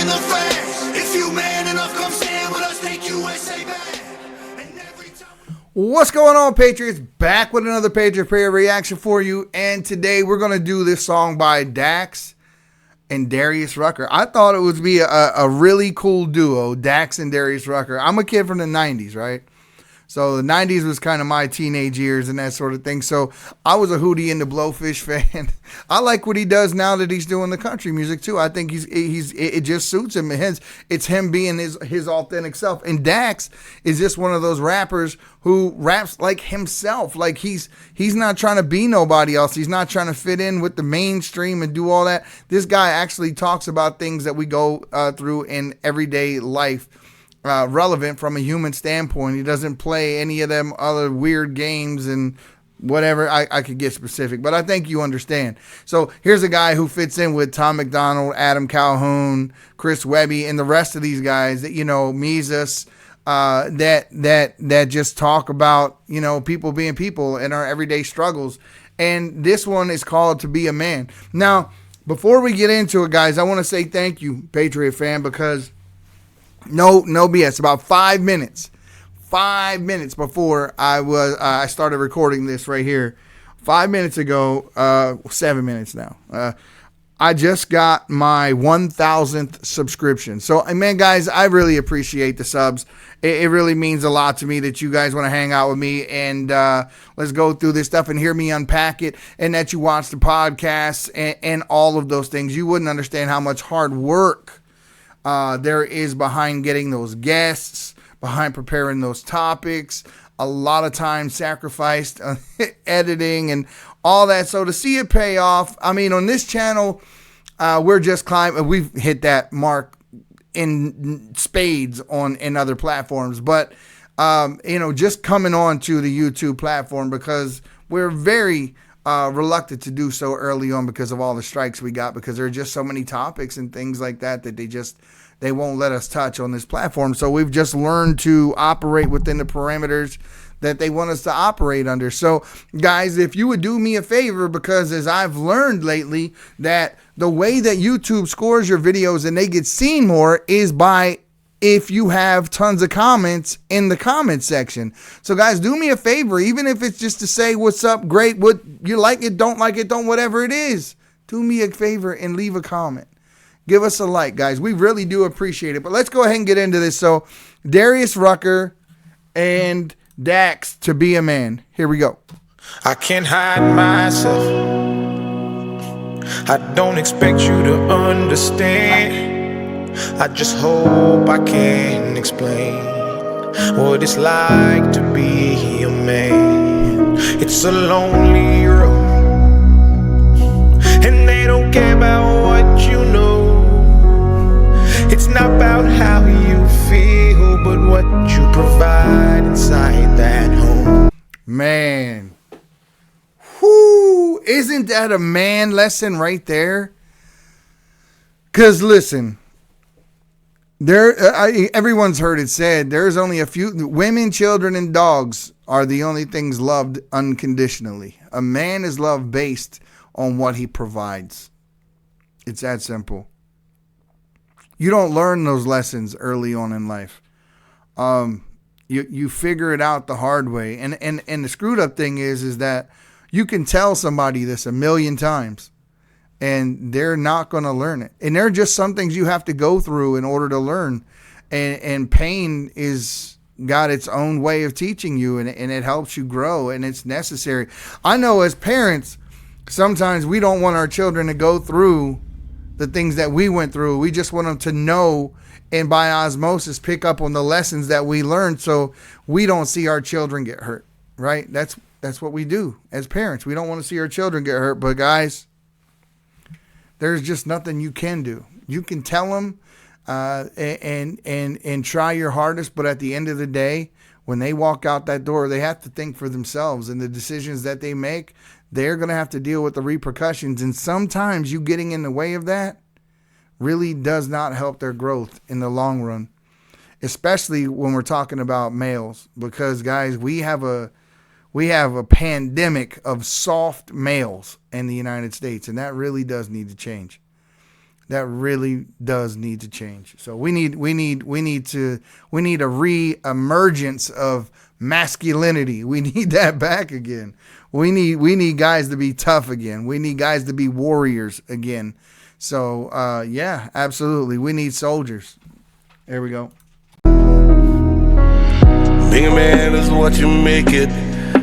in the flesh. If you man enough, come stand with us, take USA back. And every time. What's going on, Patriots? Back with another Patriot Prayer reaction for you. And today we're going to do this song by Dax and Darius Rucker. I thought it would be a really cool duo, Dax and Darius Rucker. I'm a kid from the 90s, right? So the 90s was kind of my teenage years and that sort of thing. So I was a Hootie and the Blowfish fan. I like what he does now that he's doing the country music too. I think it just suits him. It's him being his authentic self. And Dax is just one of those rappers who raps like himself. Like he's not trying to be nobody else. He's not trying to fit in with the mainstream and do all that. This guy actually talks about things that we go through in everyday life. Relevant from a human standpoint. He doesn't play any of them other weird games and whatever. I could get specific, but I think you understand. So here's a guy who fits in with Tom McDonald, Adam Calhoun, Chris Webby, and the rest of these guys that, you know, Mises, that just talk about, you know, people being people and our everyday struggles. And this one is called To Be a Man. Now, before we get into it, guys, I want to say thank you, Patriot fan, because no BS. About 5 minutes before I started recording this right here, 5 minutes ago, 7 minutes now, I just got my 1,000th subscription. So, man, guys, I really appreciate the subs. It really means a lot to me that you guys want to hang out with me and let's go through this stuff and hear me unpack it, and that you watch the podcasts and all of those things. You wouldn't understand how much hard work there is behind getting those guests, behind preparing those topics, a lot of time sacrificed on editing and all that. So to see it pay off, I mean, on this channel, we're just climbing. We've hit that mark in spades in other platforms, but you know, just coming on to the YouTube platform, because we're very reluctant to do so early on because of all the strikes we got, because there are just so many topics and things like that they won't let us touch on this platform. So we've just learned to operate within the parameters that they want us to operate under. So guys, if you would do me a favor, because as I've learned lately, that the way that YouTube scores your videos and they get seen more is by if you have tons of comments in the comment section. So guys, do me a favor, even if it's just to say what's up, great, what you like it, don't, whatever it is, do me a favor and leave a comment. Give us a like, guys. We really do appreciate it. But let's go ahead and get into this. So Darius Rucker and Dax, To Be a Man. Here we go. I can't hide myself. I don't expect you to understand. I just hope I can explain what it's like to be a man. It's a lonely road, and they don't care about what you know. It's not about how you feel, but what you provide inside that home. Man. Whoo, isn't that a man lesson right there? Because listen, everyone's heard it said, there's only a few women, children, and dogs are the only things loved unconditionally. A man is loved based on what he provides. It's that simple. You don't learn those lessons early on in life. You figure it out the hard way. And the screwed up thing is that you can tell somebody this 1,000,000 times and they're not going to learn it. And there are just some things you have to go through in order to learn. And pain is got its own way of teaching you, and it helps you grow, and it's necessary. I know as parents, sometimes we don't want our children to go through the things that we went through. We just want them to know, and by osmosis pick up on the lessons that we learned, so we don't see our children get hurt, right? That's what we do as parents. We don't want to see our children get hurt. But guys, there's just nothing you can do. You can tell them and try your hardest, but at the end of the day, when they walk out that door, they have to think for themselves, and the decisions that they make, they're going to have to deal with the repercussions. And sometimes you getting in the way of that really does not help their growth in the long run, especially when we're talking about males, because guys, we have a pandemic of soft males in the United States, and that really does need to change. That really does need to change. So we need a re-emergence of masculinity. We need that back again. We need guys to be tough again. We need guys to be warriors again. So yeah, absolutely. We need soldiers. There we go. Being a man is what you make it.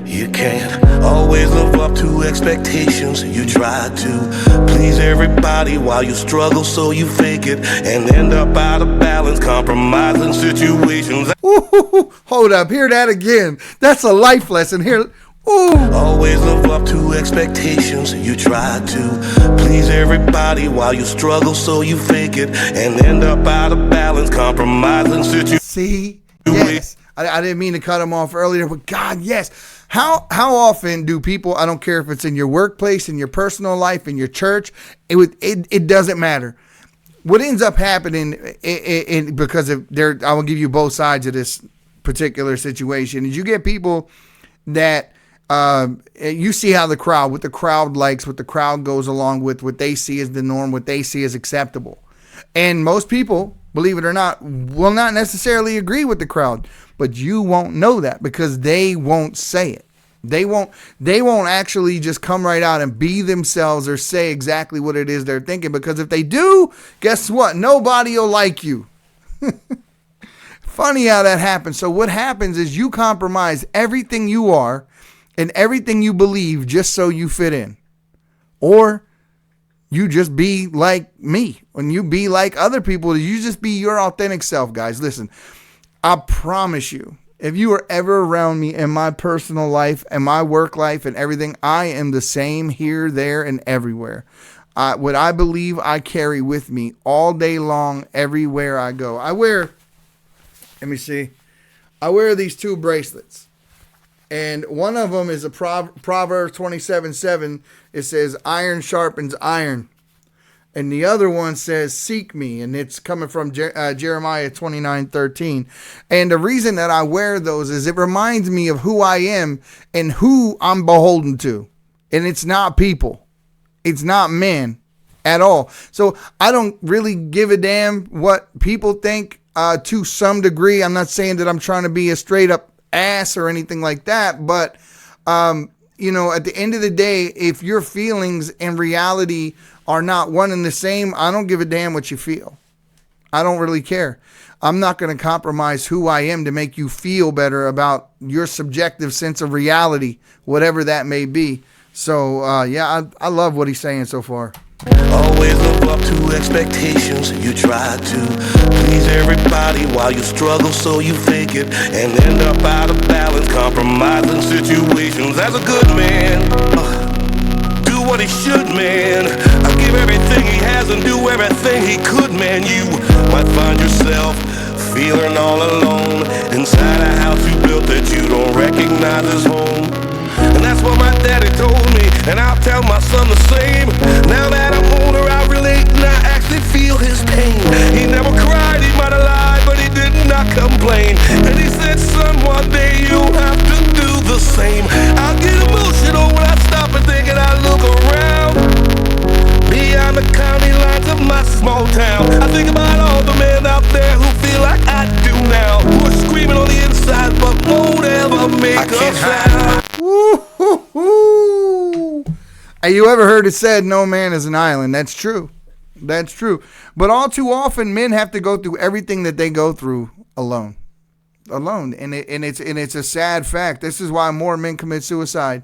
You can't always live up to expectations. You try to please everybody while you struggle, so you fake it and end up out of balance, compromising situations. Ooh, hold up, hear that again. That's a life lesson here. Ooh. Always live up to expectations. You try to please everybody while you struggle, so you fake it and end up out of balance, compromising situations. See? Yes. I didn't mean to cut him off earlier, but God, yes. How often do people, I don't care if it's in your workplace, in your personal life, in your church, it doesn't matter. What ends up happening, because of I will give you both sides of this particular situation, is you get people that you see how what the crowd likes, what the crowd goes along with, what they see as the norm, what they see as acceptable. And most people, believe it or not, will not necessarily agree with the crowd, but you won't know that because they won't say it. They won't actually just come right out and be themselves or say exactly what it is they're thinking, because if they do, guess what? Nobody will like you. Funny how that happens. So what happens is you compromise everything you are and everything you believe just so you fit in. Or you just be like me. When you be like other people, you just be your authentic self, guys. Listen, I promise you, if you are ever around me in my personal life and my work life and everything, I am the same here, there, and everywhere. What I believe I carry with me all day long, everywhere I go. I wear these two bracelets. And one of them is a Proverbs 27:7. It says, iron sharpens iron. And the other one says, seek me. And it's coming from Jeremiah 29:13. And the reason that I wear those is it reminds me of who I am and who I'm beholden to. And it's not people. It's not men at all. So I don't really give a damn what people think to some degree. I'm not saying that I'm trying to be a straight up ass or anything like that, but at the end of the day, if your feelings and reality are not one and the same, I don't give a damn what you feel. I don't really care. I'm not going to compromise who I am to make you feel better about your subjective sense of reality, whatever that may be. So I love what he's saying so far. Always live up to expectations. You try to please everybody while you struggle, so you fake it and end up out of balance, compromising situations. As a good man, do what he should, man. I give everything he has and do everything he could, man. You might find yourself feeling all alone inside a house you built that you don't recognize as home. And that's what my daddy told me, and I'll tell my son the same. Now that I'm older, I relate and I actually feel his pain. He never cried, he might have lied, but he did not complain. And he said, son, one day you'll have to do the same. I'll get emotional when I stop and think and I look around beyond the county lines of my small town. I think about all the men out there who feel like I do now, who are screaming on the inside but won't ever make a sound. Woo-hoo-hoo. Hey, you ever heard it said, no man is an island? That's true. That's true. But all too often, men have to go through everything that they go through alone. And it's a sad fact. This is why more men commit suicide.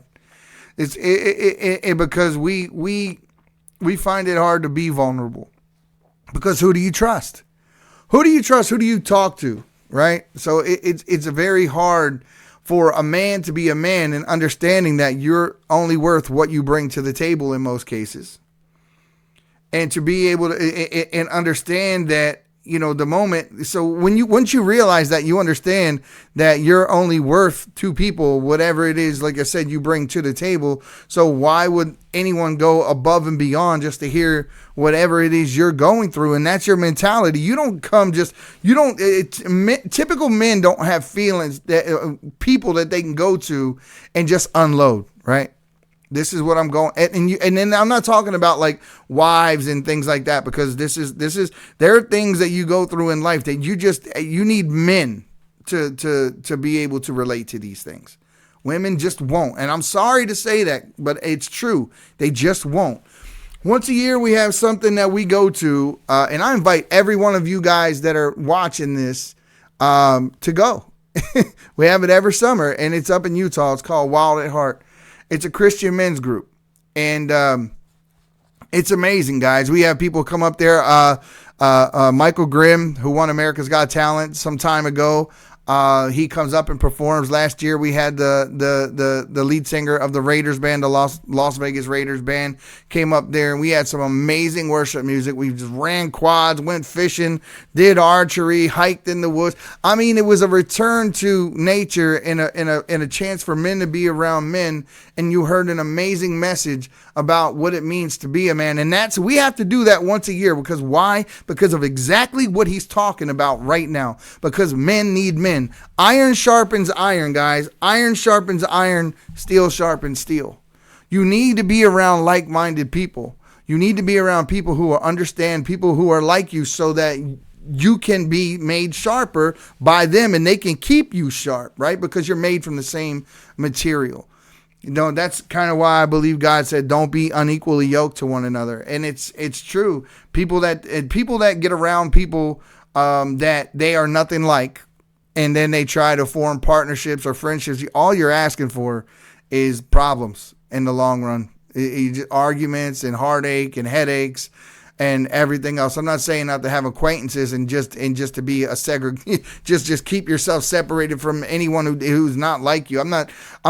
It's because we find it hard to be vulnerable. Because who do you trust? Who do you trust? Who do you talk to? Right? So it's very hard for a man to be a man and understanding that you're only worth what you bring to the table in most cases. And to be able to and understand that, the moment. So once you realize that, you understand that you're only worth two people, whatever it is, like I said, you bring to the table. So why would anyone go above and beyond just to hear whatever it is you're going through? And that's your mentality. Typical men don't have feelings that people that they can go to and just unload, right? This is what I'm going, and then I'm not talking about like wives and things like that, because this is there are things that you go through in life that you need men to be able to relate to these things. Women just won't, and I'm sorry to say that, but it's true. They just won't. Once a year, we have something that we go to, and I invite every one of you guys that are watching this to go. We have it every summer, and it's up in Utah. It's called Wild at Heart. It's a Christian men's group, and it's amazing, guys. We have people come up there. Michael Grimm, who won America's Got Talent some time ago, he comes up and performs. Last year, we had the lead singer of the Raiders band, the Las Vegas Raiders band, came up there, and we had some amazing worship music. We just ran quads, went fishing, did archery, hiked in the woods. I mean, it was a return to nature and a chance for men to be around men. And you heard an amazing message about what it means to be a man. And we have to do that once a year. Because why? Because of exactly what he's talking about right now. Because men need men. Iron sharpens iron, guys. Iron sharpens iron. Steel sharpens steel. You need to be around like-minded people. You need to be around people who understand, people who are like you, so that you can be made sharper by them and they can keep you sharp, right? Because you're made from the same material. You know, that's kind of why I believe God said, don't be unequally yoked to one another. And it's true. People that get around people that they are nothing like, and then they try to form partnerships or friendships, all you're asking for is problems in the long run. Arguments and heartache and headaches and everything else. I'm not saying not to have acquaintances and just to be a just keep yourself separated from anyone who's not like you. I'm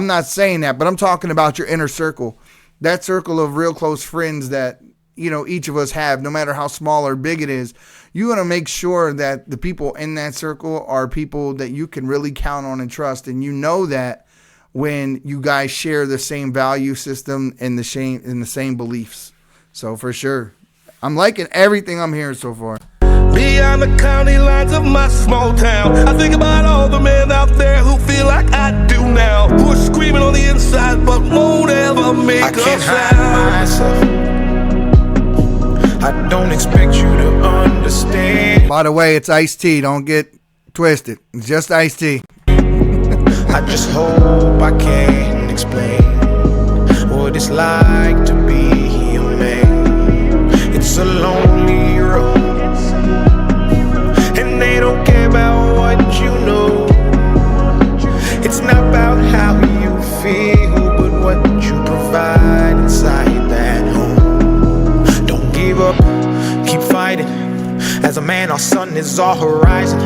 not saying that, but I'm talking about your inner circle. That circle of real close friends that, you know, each of us have, no matter how small or big it is. You want to make sure that the people in that circle are people that you can really count on and trust. And you know that when you guys share the same value system and the same beliefs. So for sure. I'm liking everything I'm hearing so far. Beyond the county lines of my small town, I think about all the men out there who feel like I do now, who are screaming on the inside but won't ever make I a can't hide sound. myself. I don't expect you to understand. By the way, it's iced tea. Don't get twisted. It's just iced tea. I just hope I can explain what it's like to be a man. It's a lonely road, and they don't care about what you know. It's not about how you feel, but what you provide inside that home. Don't give up, keep fighting. As a man, our sun is our horizon,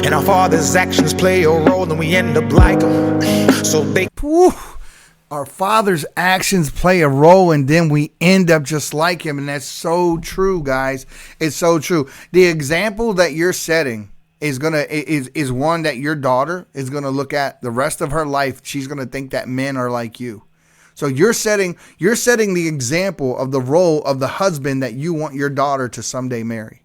and our father's actions play a role, and we end up like them. So they... Woo. Our father's actions play a role, and then we end up just like him. And that's so true, guys. It's so true. The example that you're setting is one that your daughter is gonna look at the rest of her life. She's gonna think that men are like you. So you're setting the example of the role of the husband that you want your daughter to someday marry.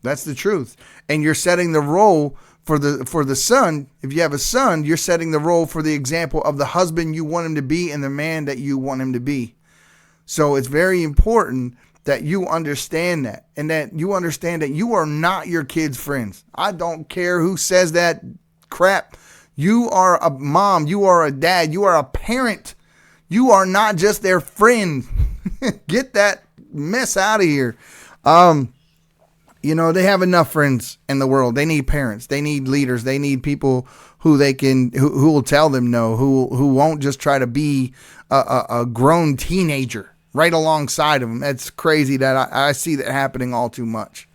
That's the truth. And you're setting the role for the son. If you have a son, you're setting the role for the example of the husband you want him to be and the man that you want him to be. So it's very important that you understand that, and that you understand that you are not your kids' friends. I don't care who says that crap. You are a mom. You are a dad. You are a parent. You are not just their friend. Get that mess out of here. You know, they have enough friends in the world. They need parents. They need leaders. They need people who who will tell them no, who won't just try to be a grown teenager right alongside of them. That's crazy that I see that happening all too much.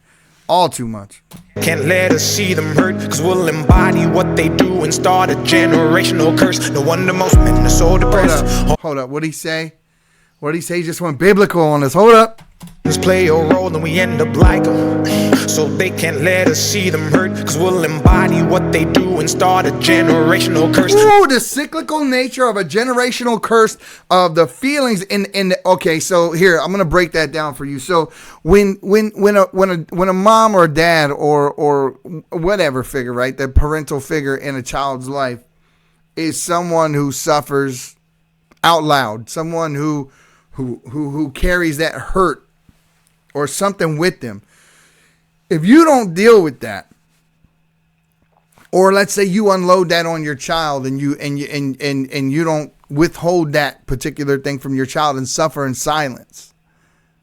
All too much. can't let us see them hurt, cause we'll embody what they do and start a generational curse. No wonder most men are so depressed. Hold up. What'd he say? What'd he say? He just went biblical on us. Hold up. Play a role and we end up like them. So they can't let us see them hurt, cause we'll embody what they do and start a generational curse. Ooh, the cyclical nature of a generational curse of the feelings in okay, so here, I'm gonna break that down for you. So when a mom or a dad or whatever figure, right, the parental figure in a child's life is someone who suffers out loud, someone who carries that hurt or something with them. If you don't deal with that, or let's say you unload that on your child and you don't withhold that particular thing from your child and suffer in silence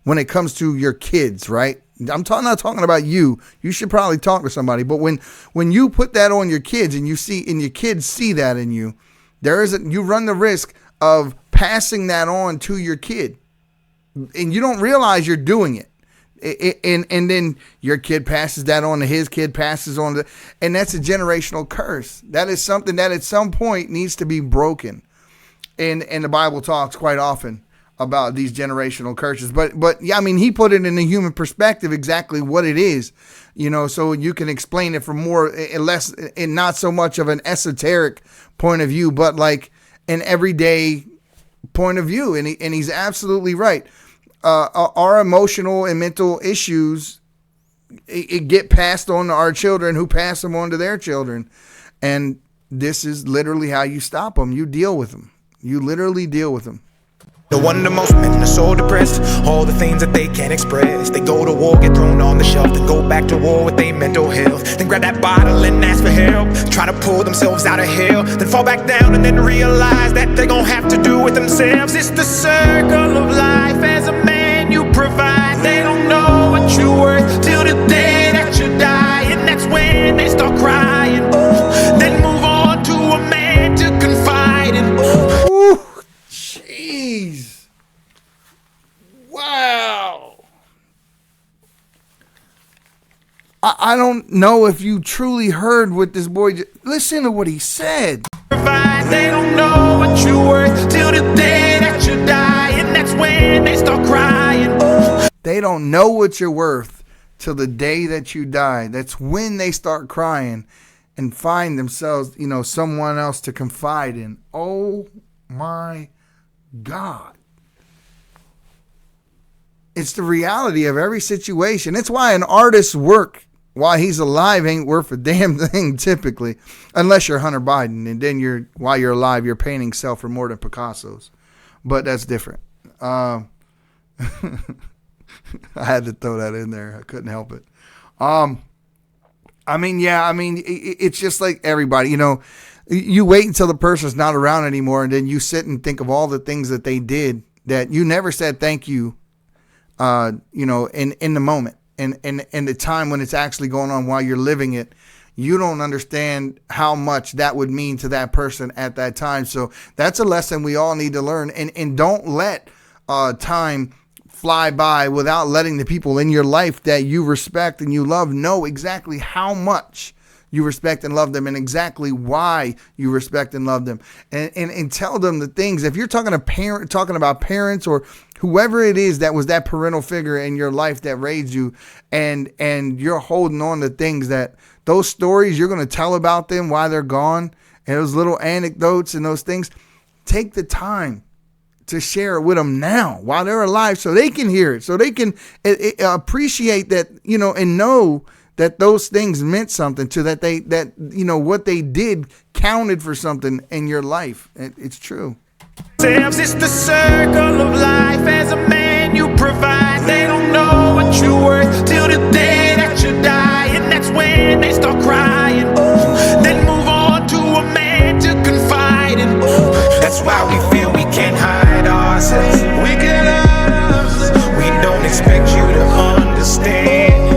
when it comes to your kids, right? I'm not talking about you. You should probably talk to somebody. But when you put that on your kids and your kids see that in you, you run the risk of passing that on to your kid, and you don't realize you're doing it. And then your kid passes that on to his kid, passes on to, and that's a generational curse. That is something that at some point needs to be broken. And the Bible talks quite often about these generational curses. But yeah, I mean, he put it in a human perspective exactly what it is, so you can explain it from more and less, and not so much of an esoteric point of view, but like an everyday point of view. And he's absolutely right. Our emotional and mental issues, it get passed on to our children, who pass them on to their children. And this is literally how you stop them. You deal with them. You literally deal with them. No wonder most men are so depressed. All the things that they can't express. They go to war, get thrown on the shelf, then go back to war with their mental health. Then grab that bottle and ask for help. Try to pull themselves out of hell, then fall back down and then realize that they're gonna have to do it themselves. It's the circle of life. As a man you provide. They don't know what you're worth till the day that you die. And that's when they start crying. Then move on to a man to confide in. Ooh, jeez. Wow. I don't know if you truly heard what this boy listen to what he said. They don't know what you're worth till the day that you die. And that's when they start crying. They don't know what you're worth till the day that you die. That's when they start crying and find themselves, someone else to confide in. Oh my God. It's the reality of every situation. It's why an artist's work while he's alive ain't worth a damn thing typically, unless you're Hunter Biden, and then while you're alive you're painting self for more than Picasso's. But that's different. I had to throw that in there. I couldn't help it. It's just like everybody, you wait until the person's not around anymore, and then you sit and think of all the things that they did that you never said thank you, in the moment, and the time when it's actually going on while you're living it. You don't understand how much that would mean to that person at that time. So that's a lesson we all need to learn, and don't let time fly by without letting the people in your life that you respect and you love know exactly how much you respect and love them, and exactly why you respect and love them, and tell them the things. If you're talking about parents or whoever it is that was that parental figure in your life that raised you, and you're holding on to things, that those stories you're going to tell about them while they're gone, and those little anecdotes and those things, take the time to share it with them now while they're alive, so they can hear it, so they can appreciate that, and know that those things meant something to that what they did counted for something in your life. It's true. It's the circle of life. As a man you provide. They don't know what you're worth till the day that you die. And that's when they start crying. Then move on to a man to confide in. That's why we feel we can't hide ourselves. We don't expect you to understand.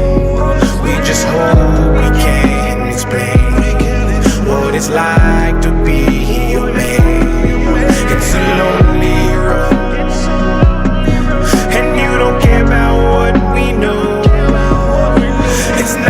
We just hope we can explain what it's like to be a man. It's a lonely road, and you don't care about what we know. It's not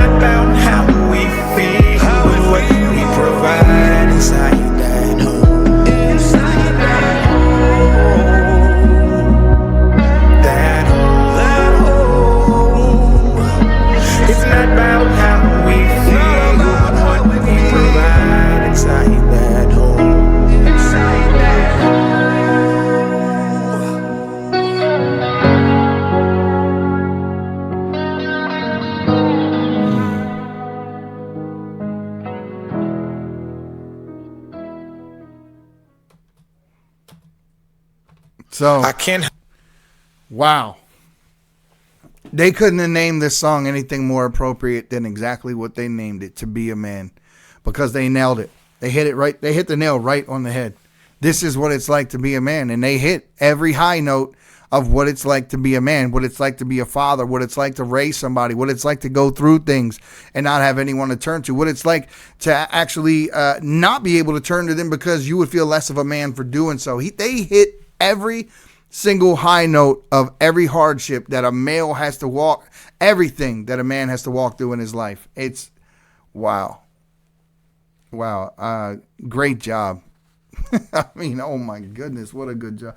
So I can't. wow. They couldn't have named this song anything more appropriate than exactly what they named it, To Be a Man, because they nailed it. They hit it right. They hit the nail right on the head. This is what it's like to be a man. And they hit every high note of what it's like to be a man, what it's like to be a father, what it's like to raise somebody, what it's like to go through things and not have anyone to turn to, what it's like to actually not be able to turn to them because you would feel less of a man for doing so. They hit every single high note of every hardship that a male has to walk, everything that a man has to walk through in his life. It's wow. Wow. Great job. I mean, oh my goodness, what a good job.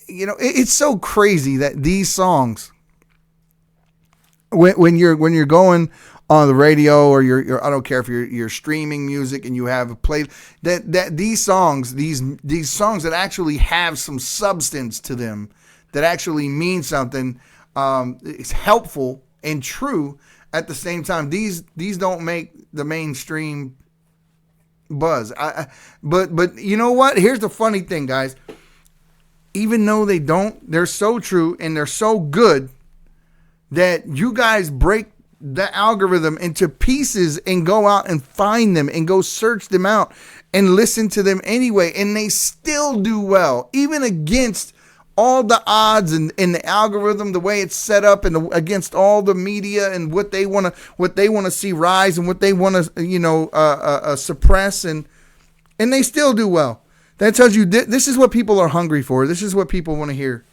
It's so crazy that these songs, when you're going on the radio or you're I don't care if you're streaming music and you have a play that these songs that actually have some substance to them, that actually mean something, it's helpful and true at the same time. These don't make the mainstream buzz. But you know what? Here's the funny thing, guys. Even though they don't, they're so true and they're so good that you guys break the algorithm into pieces and go out and find them and go search them out and listen to them anyway. And they still do well, even against all the odds and the algorithm, the way it's set up, and against all the media and what they want to see rise and what they want to, suppress, and they still do well. That tells you this is what people are hungry for. This is what people want to hear.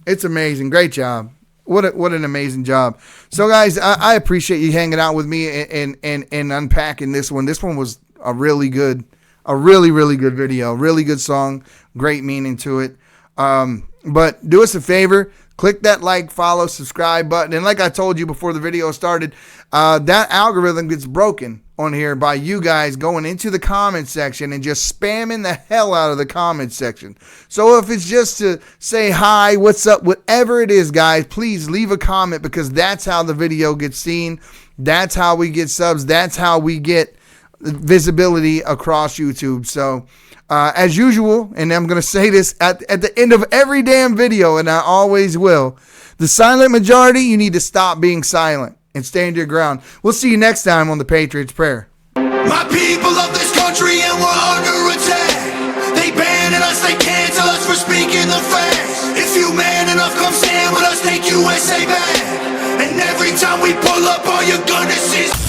It's amazing. Great job. What an amazing job. So guys, I appreciate you hanging out with me and unpacking this one. This one was a really good video, really good song, great meaning to it. But do us a favor, click that like, follow, subscribe button. And like I told you before the video started, that algorithm gets broken on here by you guys going into the comment section and just spamming the hell out of the comment section. So if it's just to say hi, what's up, whatever it is, guys, please leave a comment, because that's how the video gets seen. That's how we get subs. That's how we get visibility across YouTube. So as usual, and I'm going to say this at the end of every damn video, and I always will, the silent majority, you need to stop being silent and stand your ground. We'll see you next time on the Patriots Prayer. My people of this country, and we're under attack. They banning us, they cancel us for speaking the facts. If you man enough, come stand with us, take USA back. And every time we pull up, all you're gonna see is